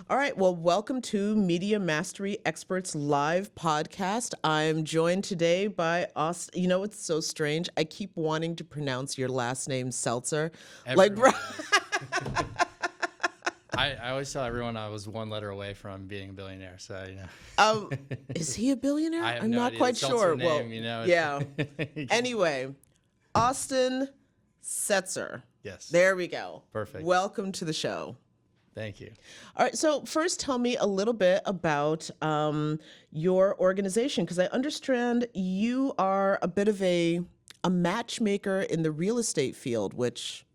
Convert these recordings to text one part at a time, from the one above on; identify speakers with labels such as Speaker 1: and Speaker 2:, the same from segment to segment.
Speaker 1: All right. Well, welcome to Media Mastery Experts Live podcast. I'm joined today by Austin. You know, it's so strange. I keep wanting to pronounce your last name Seltzer.
Speaker 2: Everyone does. I always tell everyone I was one letter away from being a billionaire. So,
Speaker 1: Is he a billionaire?
Speaker 2: I have
Speaker 1: I'm
Speaker 2: no
Speaker 1: not
Speaker 2: idea.
Speaker 1: quite
Speaker 2: The Seltzer
Speaker 1: sure. Well,
Speaker 2: name,
Speaker 1: yeah. Anyway, Austin Setzer.
Speaker 2: Yes.
Speaker 1: There we go.
Speaker 2: Perfect.
Speaker 1: Welcome to the show.
Speaker 2: Thank you.
Speaker 1: All right. So first, tell me a little bit about your organization, because I understand you are a bit of a matchmaker in the real estate field, which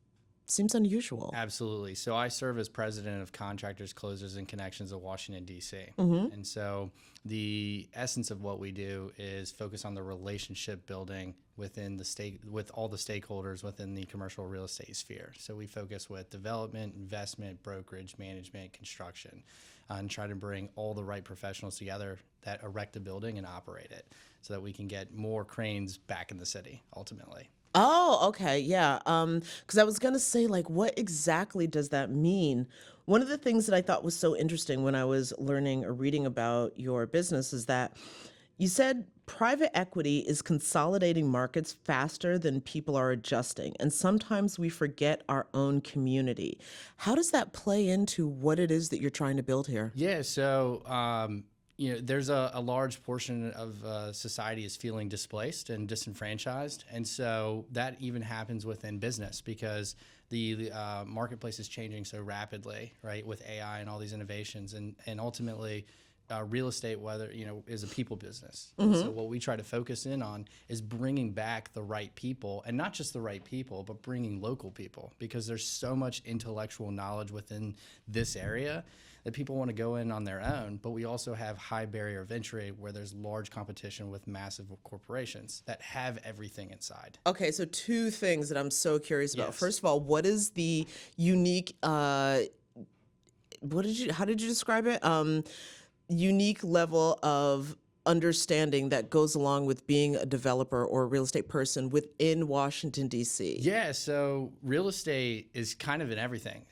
Speaker 1: seems unusual.
Speaker 2: Absolutely. So I serve as president of Contractors, Closers, and Connections of Washington, D.C. And so the essence of what we do is focus on the relationship building within the state, with all the stakeholders within the commercial real estate sphere. So we focus with development, investment, brokerage, management, construction, and try to bring all the right professionals together that erect a building and operate it so that we can get more cranes back in the city ultimately.
Speaker 1: Oh, okay. Yeah. Because I was going to say, like, what exactly does that mean? One of the things that I thought was so interesting when I was learning or reading about your business is that you said private equity is consolidating markets faster than people are adjusting. And sometimes we forget our own community. How does that play into what it is that you're trying to build here?
Speaker 2: Yeah, so there's a large portion of society is feeling displaced and disenfranchised, and so that even happens within business because the marketplace is changing so rapidly, right, with AI and all these innovations, and ultimately. Real estate, is a people business. So what we try to focus in on is bringing back the right people, and not just the right people, but bringing local people, because there's so much intellectual knowledge within this area that people want to go in on their own. But we also have high barrier of entry where there's large competition with massive corporations that have everything inside.
Speaker 1: Okay, so two things that I'm so curious about.
Speaker 2: Yes.
Speaker 1: First of all, what is the unique, how did you describe it? Unique level of understanding that goes along with being a developer or a real estate person within Washington, D.C.?
Speaker 2: Yeah, so real estate is kind of in everything.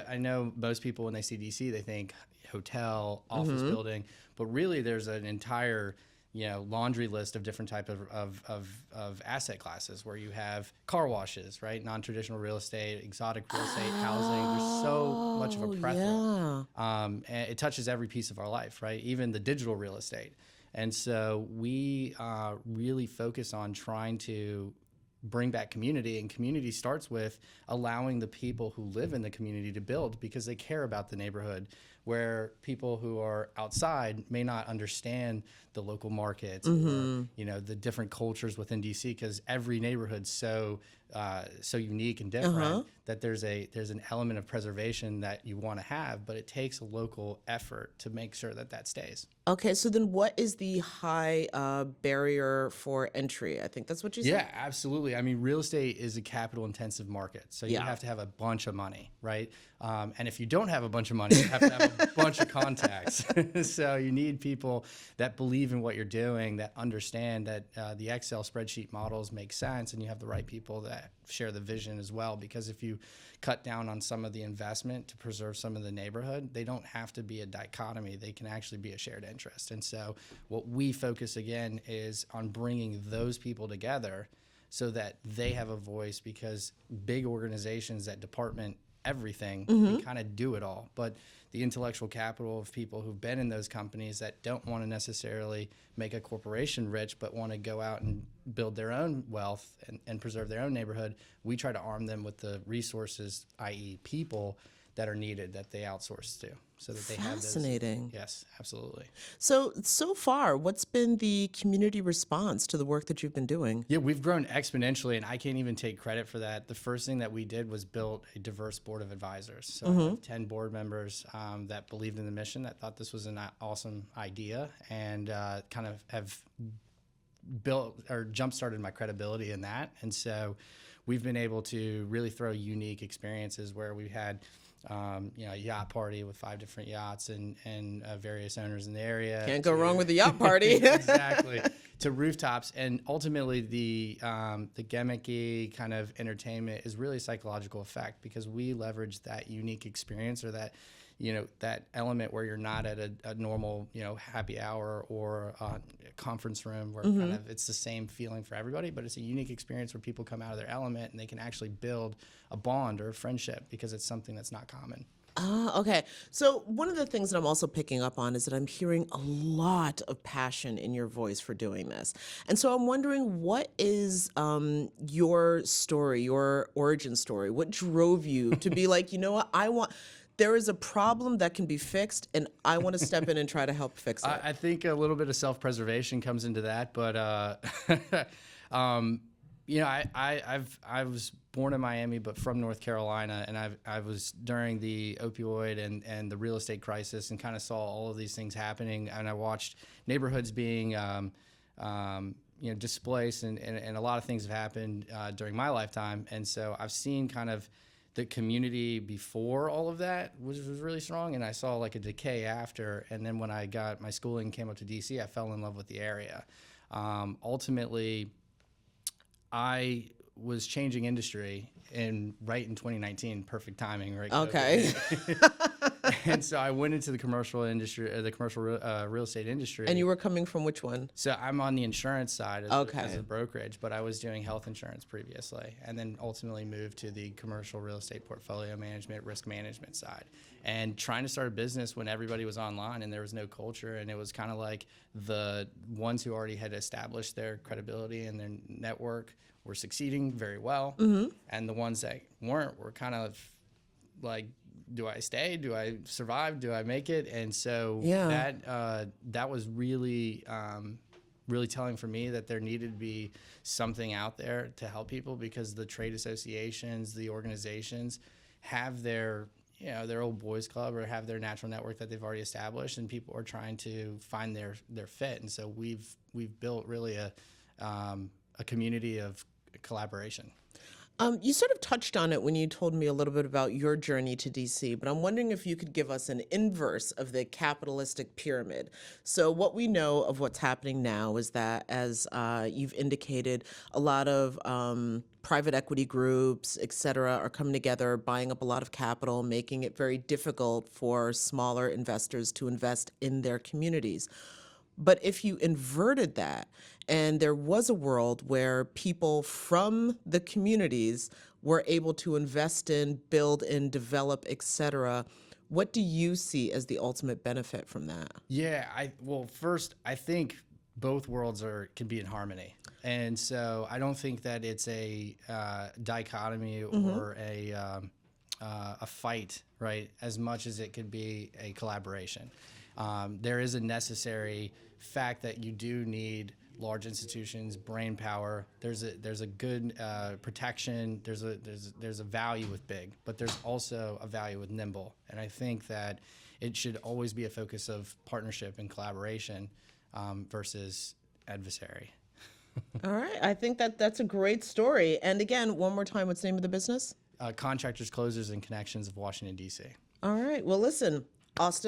Speaker 2: I know most people, when they see DC, they think hotel, office building, but really there's an entire laundry list of different type of asset classes where you have car washes, right? Non-traditional real estate, exotic real estate, housing. There's so much of a plethora.
Speaker 1: Yeah.
Speaker 2: And it touches every piece of our life, right? Even the digital real estate. And so we really focus on trying to bring back community, and community starts with allowing the people who live in the community to build because they care about the neighborhood, where people who are outside may not understand the local markets or the different cultures within DC, because every neighborhood's so unique and different that there's an element of preservation that you want to have, but it takes a local effort to make sure that stays.
Speaker 1: Okay, so then what is the high barrier for entry? I think that's what you said.
Speaker 2: Yeah, absolutely. I mean, real estate is a capital intensive market. So you have to have a bunch of money, right? And if you don't have a bunch of money, you have to have a bunch of contacts. So you need people that believe in what you're doing, that understand that the Excel spreadsheet models make sense, and you have the right people that share the vision as well. Because if you cut down on some of the investment to preserve some of the neighborhood, they don't have to be a dichotomy. They can actually be a shared interest. And so what we focus again is on bringing those people together so that they have a voice, because big organizations that department everything can kind of do it all. But the intellectual capital of people who've been in those companies that don't want to necessarily make a corporation rich, but want to go out and build their own wealth and preserve their own neighborhood, we try to arm them with the resources, i.e. people, that are needed, that they outsource to, so that they have those.
Speaker 1: Fascinating.
Speaker 2: Yes, absolutely.
Speaker 1: So far, what's been the community response to the work that you've been doing?
Speaker 2: Yeah, we've grown exponentially, and I can't even take credit for that. The first thing that we did was build a diverse board of advisors. So I have 10 board members that believed in the mission, that thought this was an awesome idea, and kind of have built or jump-started my credibility in that. And so we've been able to really throw unique experiences where we had a yacht party with 5 different yachts and various owners in the area.
Speaker 1: Can't go wrong with the yacht party.
Speaker 2: Exactly. To rooftops, and ultimately the gimmicky kind of entertainment is really a psychological effect, because we leverage that unique experience, or that that element where you're not at a normal, happy hour or a conference room where kind of it's the same feeling for everybody, but it's a unique experience where people come out of their element and they can actually build a bond or a friendship because it's something that's not common.
Speaker 1: Ah, okay. So one of the things that I'm also picking up on is that I'm hearing a lot of passion in your voice for doing this. And so I'm wondering, what is your story, your origin story? What drove you to be like, you know what, there is a problem that can be fixed, and I want to step in and try to help fix it.
Speaker 2: I think a little bit of self-preservation comes into that, but I was born in Miami, but from North Carolina, and I was during the opioid and the real estate crisis, and kind of saw all of these things happening, and I watched neighborhoods being displaced, and a lot of things have happened during my lifetime, and so I've seen kind of the community before all of that was really strong, and I saw like a decay after. And then when I got my schooling, came up to DC, I fell in love with the area. Ultimately, I was changing industry right in 2019, perfect timing, right?
Speaker 1: Okay.
Speaker 2: And so I went into the commercial industry, the commercial real estate industry.
Speaker 1: And you were coming from which one?
Speaker 2: So I'm on the insurance side as a
Speaker 1: Okay.
Speaker 2: brokerage, but I was doing health insurance previously, and then ultimately moved to the commercial real estate portfolio management, risk management side, and trying to start a business when everybody was online and there was no culture, and it was kind of like the ones who already had established their credibility and their network were succeeding very well, and the ones that weren't were kind of like, do I stay? Do I survive? Do I make it? And so that was really really telling for me that there needed to be something out there to help people, because the trade associations, the organizations have their old boys club or have their natural network that they've already established, and people are trying to find their fit. And so we've built really a community of collaboration.
Speaker 1: You sort of touched on it when you told me a little bit about your journey to DC, but I'm wondering if you could give us an inverse of the capitalistic pyramid. So what we know of what's happening now is that, as you've indicated, a lot of private equity groups, et cetera, are coming together, buying up a lot of capital, making it very difficult for smaller investors to invest in their communities. But if you inverted that, and there was a world where people from the communities were able to invest in, build in, develop, et cetera, what do you see as the ultimate benefit from that?
Speaker 2: Yeah, first, I think both worlds can be in harmony, and so I don't think that it's a dichotomy or a fight, right? As much as it could be a collaboration. There is a necessary fact that you do need large institutions, brain power. There's a good protection. There's a value with big, but there's also a value with nimble. And I think that it should always be a focus of partnership and collaboration versus adversary.
Speaker 1: All right. I think that's a great story. And again, one more time, what's the name of the business?
Speaker 2: Contractors, Closers, and Connections of Washington, D.C.
Speaker 1: All right. Well, listen, Austin.